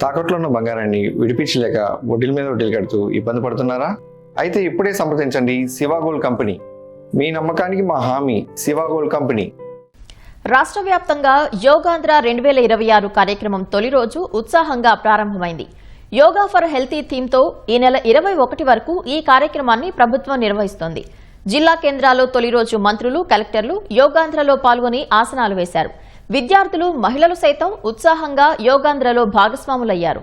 తాకట్లో ఉన్న బంగారాన్ని విడిపించలేక వడ్డీల మీద వడ్డీలు కడుతూ ఇబ్బంది పడుతున్నారా? అయితే ఇప్పుడే సంప్రదించండి శివ గోల్డ్ కంపెనీ. మీ నమ్మకానికి మా హామీ శివ గోల్డ్ కంపెనీ. రాష్ట్ర వ్యాప్తంగా యోగాంధ్ర 2026 కార్యక్రమం తొలి రోజు ఉత్సాహంగా ప్రారంభమైంది. యోగా ఫర్ హెల్తీ థీమ్తో ఈ నెల 21 వరకు ఈ కార్యక్రమాన్ని ప్రభుత్వం నిర్వహిస్తోంది. జిల్లా కేంద్రాల్లో తొలి రోజు మంత్రులు, కలెక్టర్లు యోగాంధ్రలో పాల్గొని ఆసనాలు వేశారు. విద్యార్థులు, మహిళలు సైతం ఉత్సాహంగా యోగాంధ్రలో భాగస్వాములయ్యారు.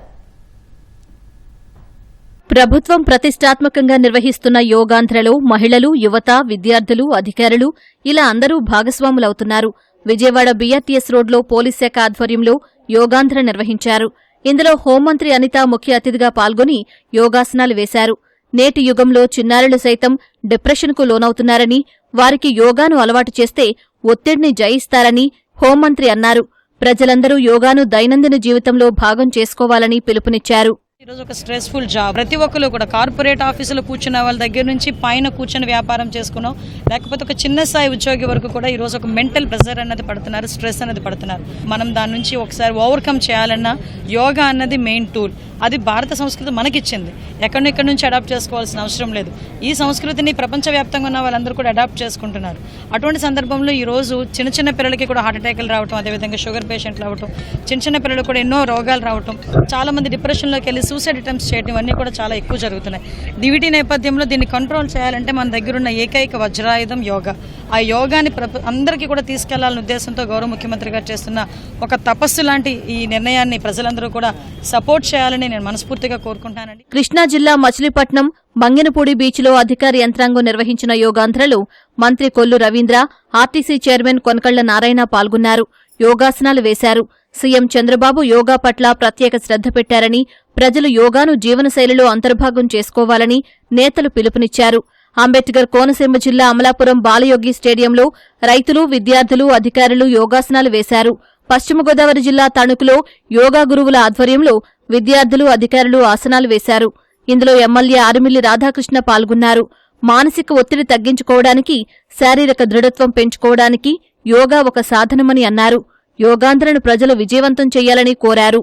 ప్రభుత్వం ప్రతిష్టాత్మకంగా నిర్వహిస్తున్న యోగాంధ్రలో మహిళలు, యువత, విద్యార్థులు, అధికారులు ఇలా అందరూ భాగస్వాములవుతున్నారు. విజయవాడ బీఆర్టీఎస్ రోడ్లో పోలీస్ శాఖ ఆధ్వర్యంలో యోగాంధ్ర నిర్వహించారు. ఇందులో హోంమంత్రి అనిత ముఖ్య అతిథిగా పాల్గొని యోగాసనాలు వేశారు. నేటి యుగంలో చిన్నారులు సైతం డిప్రెషన్కు లోనవుతున్నారని, వారికి యోగాను అలవాటు చేస్తే ఒత్తిడిని జయిస్తారని హోంమంత్రి అన్నారు. ప్రజలందరూ యోగాను దైనందిన జీవితంలో భాగం చేసుకోవాలని పిలుపునిచ్చారు. ఈరోజు ఒక స్ట్రెస్ఫుల్ జాబ్. ప్రతి ఒక్కరు కూడా కార్పొరేట్ ఆఫీసులో కూర్చున్న వాళ్ళ దగ్గర నుంచి పైన కూర్చొని వ్యాపారం చేసుకున్నాం, లేకపోతే ఒక చిన్న స్థాయి ఉద్యోగి వరకు కూడా ఈరోజు ఒక మెంటల్ ప్రెషర్ అన్నది పడుతున్నారు, స్ట్రెస్ అనేది పడుతున్నారు. మనం దాని నుంచి ఒకసారి ఓవర్కమ్ చేయాలన్నా యోగా అన్నది మెయిన్ టూల్. అది భారత సంస్కృతి మనకిచ్చింది. ఎక్కడి నుంచి అడాప్ట్ చేసుకోవాల్సిన అవసరం లేదు. ఈ సంస్కృతిని ప్రపంచవ్యాప్తంగా ఉన్న వాళ్ళందరూ కూడా అడాప్ట్ చేసుకుంటున్నారు. అటువంటి సందర్భంలో ఈరోజు చిన్న పిల్లలకి కూడా హార్ట్ అటాక్లు రావటం, అదేవిధంగా షుగర్ పేషెంట్లు అవ్వటం, చిన్న పిల్లలకు కూడా ఎన్నో రోగాలు రావటం, చాలా మంది డిప్రెషన్లోకి వెళ్ళి సూసైడ్ అటెంప్ట్స్ చేయడం, ఇవన్నీ కూడా చాలా ఎక్కువ జరుగుతున్నాయి. వీటి నేపథ్యంలో దీన్ని కంట్రోల్ చేయాలంటే మన దగ్గర ఉన్న ఏకైక వజ్రాయుధం యోగా. ఆ యోగాని అందరికీ కూడా తీసుకెళ్లాలనే ఉద్దేశంతో గౌరవ ముఖ్యమంత్రి గారు చేస్తున్న ఒక తపస్సు లాంటి ఈ నిర్ణయాన్ని ప్రజలందరూ కూడా సపోర్ట్ చేయాలని నేను మనస్ఫూర్తిగా కోరుకుంటానండి. కృష్ణా జిల్లా మచిలీపట్నం మంగెనపూడి బీచ్లో అధికార యంత్రాంగం నిర్వహించిన యోగాంధ్రలో మంత్రి కొల్లు రవీంద్ర, ఆర్టీసీ చైర్మన్ కొనకళ్ల నారాయణ పాల్గొన్నారు. యోగాసనాలు వేశారు. సీఎం చంద్రబాబు యోగా పట్ల ప్రత్యేక శ్రద్ధ పెట్టారని, ప్రజలు యోగాను జీవనశైలిలో అంతర్భాగం చేసుకోవాలని నేతలు పిలుపునిచ్చారు. అంబేద్కర్ కోనసీమ జిల్లా అమలాపురం బాలయోగి స్టేడియంలో రైతులు, విద్యార్థులు, అధికారులు యోగాసనాలు వేశారు. పశ్చిమ గోదావరి జిల్లా తణుకులో యోగా గురువుల ఆధ్వర్యంలో విద్యార్థులు, అధికారులు ఆసనాలు వేశారు. ఇందులో ఎమ్మెల్యే ఆరిమిల్లి రాధాకృష్ణ పాల్గొన్నారు. మానసిక ఒత్తిడి తగ్గించుకోవడానికి, శారీరక దృఢత్వం పెంచుకోవడానికి యోగా ఒక సాధనమని అన్నారు. యోగాంధ్రను ప్రజలు విజయవంతం చేయాలని కోరారు.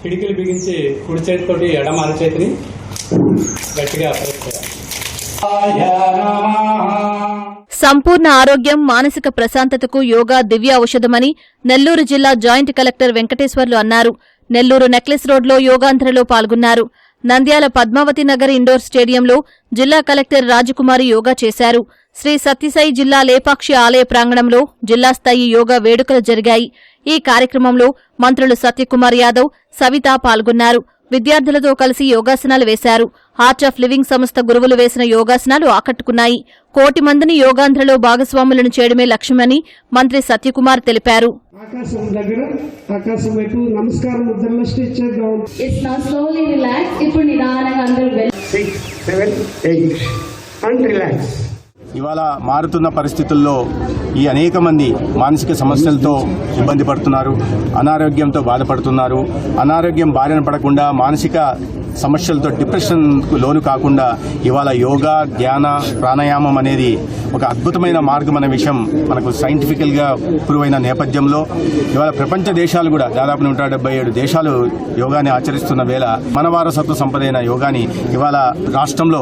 పిడికిలు బిగించి కుడి చేతితోటి ఎడమ అరచేతిని గట్టిగా సంపూర్ణ ఆరోగ్యం, మానసిక ప్రశాంతతకు యోగా దివ్య ఔషధమని నెల్లూరు జిల్లా జాయింట్ కలెక్టర్ వెంకటేశ్వర్లు అన్నారు. నెల్లూరు నెక్లెస్ రోడ్లో యోగాంధ్రలో పాల్గొన్నారు. నంద్యాల పద్మావతి నగర్ ఇండోర్ స్టేడియంలో జిల్లా కలెక్టర్ రాజకుమారి యోగా చేశారు. శ్రీ సత్యసాయి జిల్లా లేపాక్షి ఆలయ ప్రాంగణంలో జిల్లా స్థాయి యోగా వేడుకలు జరిగాయి. ఈ కార్యక్రమంలో మంత్రులు సత్యకుమార్ యాదవ్, సవిత పాల్గొన్నారు. విద్యార్థులతో కలిసి యోగాసనాలు వేశారు. ఆర్ట్ ఆఫ్ లివింగ్ సంస్థ గురువులు వేసిన యోగాసనాలు ఆకట్టుకున్నాయి. 1 కోటి మందిని యోగాంధ్రలో భాగస్వాములను చేయడమే లక్ష్యమని మంత్రి సత్యకుమార్ తెలిపారు. ఆకాశం దగ్గర, ఆకాశం వైపు నమస్కారం ముద్రలో స్టిచ్ చేద్దాం. It's now slowly relax. ఇప్పుడు నిదానంగా అందరూ 6, 7, 8 అండ్ రిలాక్స్. ఇవాళ మారుతున్న పరిస్థితుల్లో ఈ అనేక మంది మానసిక సమస్యలతో ఇబ్బంది పడుతున్నారు, అనారోగ్యంతో బాధపడుతున్నారు. అనారోగ్యం బారిన పడకుండా, మానసిక సమస్యలతో డిప్రెషన్కు లోను కాకుండా ఇవాళ యోగా, ధ్యాన, ప్రాణాయామం అనేది ఒక అద్భుతమైన మార్గం అనే విషయం మనకు సైంటిఫికల్గా ప్రూవ్ అయిన నేపథ్యంలో ఇవాళ ప్రపంచ దేశాలు కూడా దాదాపు 177 దేశాలు యోగాని ఆచరిస్తున్న వేళ మన వారసత్వ సంపద అయిన యోగాని ఇవాళ రాష్ట్రంలో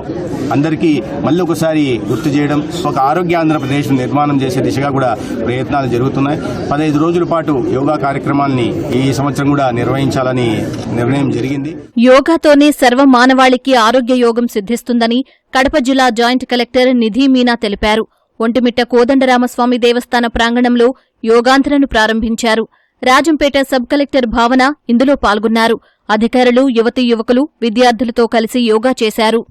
అందరికీ మళ్ళీ ఒకసారి గుర్తు చేయడం, ఒక ఆరోగ్య ఆంధ్రప్రదేశ్ నిర్మాణం చేసే దిశగా కూడా ప్రయత్నాలు జరుగుతున్నాయి. 15 రోజుల పాటు యోగా కార్యక్రమాల్ని ఈ సంవత్సరం కూడా నిర్వహించాలని నిర్ణయం జరిగింది. యోగాతోనే సర్వ మానవాళికి ఆరోగ్య యోగం సిద్ధిస్తుందని కడప జిల్లా జాయింట్ కలెక్టర్ నిధి మీనా తెలిపారు. ఒంటిమిట్ట కోదండరామస్వామి దేవస్థాన ప్రాంగణంలో యోగాంధ్రను ప్రారంభించారు. రాజంపేట సబ్ కలెక్టర్ భావన ఇందులో పాల్గొన్నారు. అధికారులు, యువతీ యువకులు, విద్యార్థులతో కలిసి యోగా చేశారు.